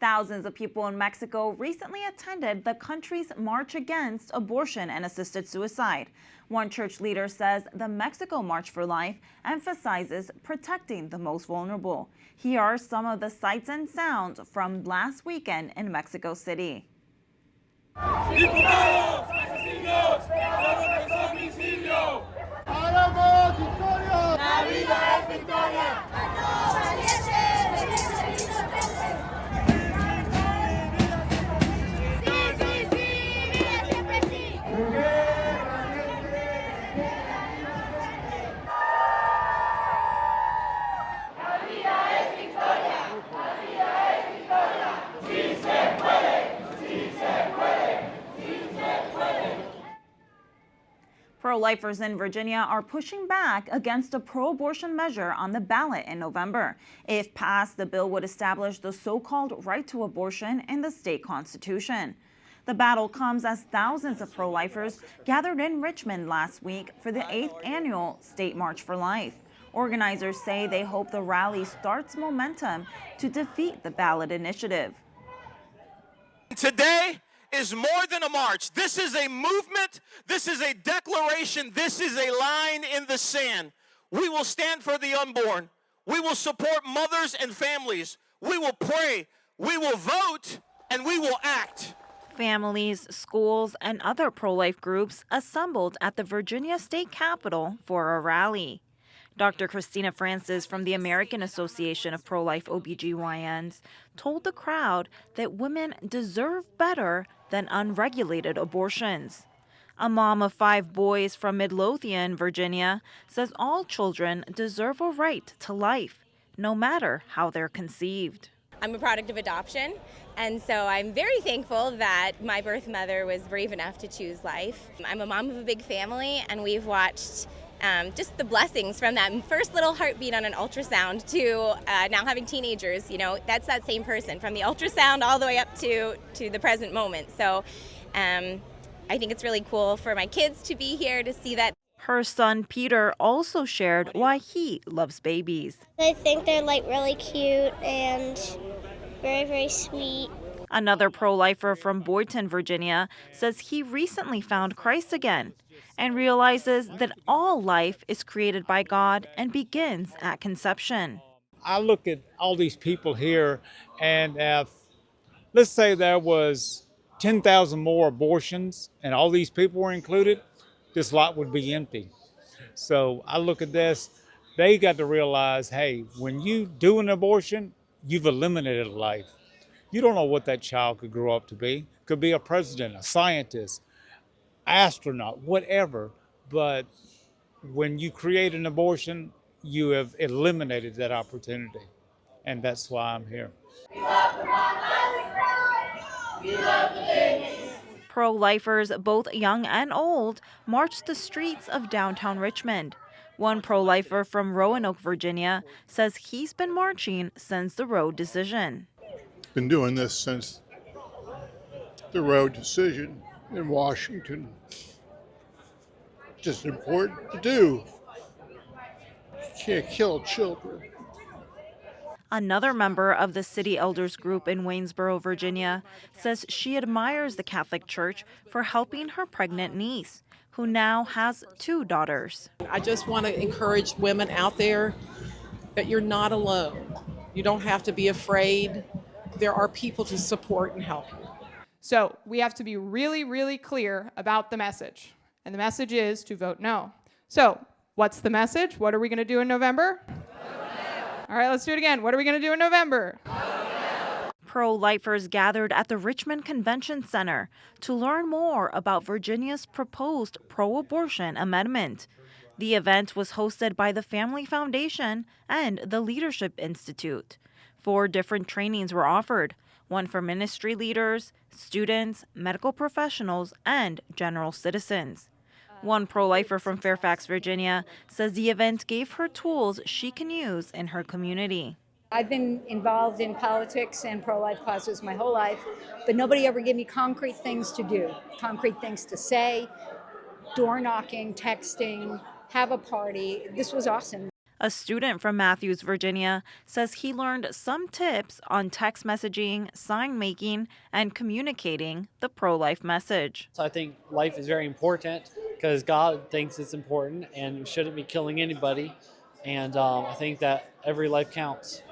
Thousands of people in Mexico recently attended the country's march against abortion and assisted suicide. One church leader says the Mexico March for Life emphasizes protecting the most vulnerable. Here are some of the sights and sounds from last weekend in Mexico City. Pro-lifers in Virginia are pushing back against a pro-abortion measure on the ballot in November. If passed, the bill would establish the so-called right to abortion in the state constitution. The battle comes as thousands of pro-lifers gathered in Richmond last week for the 8th annual State March for Life. Organizers say they hope the rally starts momentum to defeat the ballot initiative. Today is more than a march. This is a movement. This is a declaration. This is a line in the sand. We will stand for the unborn. We will support mothers and families. We will pray. We will vote, and we will act. Families, schools, and other pro-life groups assembled at the Virginia State Capitol for a rally. Dr. Christina Francis from the American Association of Pro-Life OBGYNs told the crowd that women deserve better than unregulated abortions. A mom of 5 boys from Midlothian, Virginia, says all children deserve a right to life, no matter how they're conceived. I'm a product of adoption, and so I'm very thankful that my birth mother was brave enough to choose life. I'm a mom of a big family, and we've watched just the blessings from that first little heartbeat on an ultrasound to now having teenagers. You know, that's that same person from the ultrasound all the way up to the present moment. So I think it's really cool for my kids to be here to see that. Her son Peter also shared why he loves babies. I think they're like really cute and very, very sweet. Another pro-lifer from Boynton, Virginia, says he recently found Christ again and realizes that all life is created by God and begins at conception. I look at all these people here, and if, let's say there was 10,000 more abortions and all these people were included, this lot would be empty. So I look at this, they got to realize, hey, when you do an abortion, you've eliminated a life. You don't know what that child could grow up to be. Could be a president, a scientist, astronaut, whatever. But when you create an abortion, you have eliminated that opportunity. And that's why I'm here. We love the mamas. We love the babies. Pro-lifers, both young and old, marched the streets of downtown Richmond. One pro-lifer from Roanoke, Virginia, says he's been marching since the Roe decision. Been doing this since the Roe decision in Washington. Just important to do. You can't kill children. Another member of the City Elders group in Waynesboro, Virginia, says she admires the Catholic Church for helping her pregnant niece, who now has 2 daughters. I just want to encourage women out there that you're not alone. You don't have to be afraid. There are people to support and help you. So we have to be really, really clear about the message. And the message is to vote no. So what's the message? What are we going to do in November? All right, let's do it again. What are we going to do in November? Pro-lifers gathered at the Richmond Convention Center to learn more about Virginia's proposed pro-abortion amendment. The event was hosted by the Family Foundation and the Leadership Institute. 4 different trainings were offered, one for ministry leaders, students, medical professionals, and general citizens. One pro-lifer from Fairfax, Virginia, says the event gave her tools she can use in her community. I've been involved in politics and pro-life causes my whole life, but nobody ever gave me concrete things to do, concrete things to say, door knocking, texting, have a party. This was awesome. A student from Matthews, Virginia, says he learned some tips on text messaging, sign making, and communicating the pro-life message. So I think life is very important because God thinks it's important and we shouldn't be killing anybody. And I think that every life counts.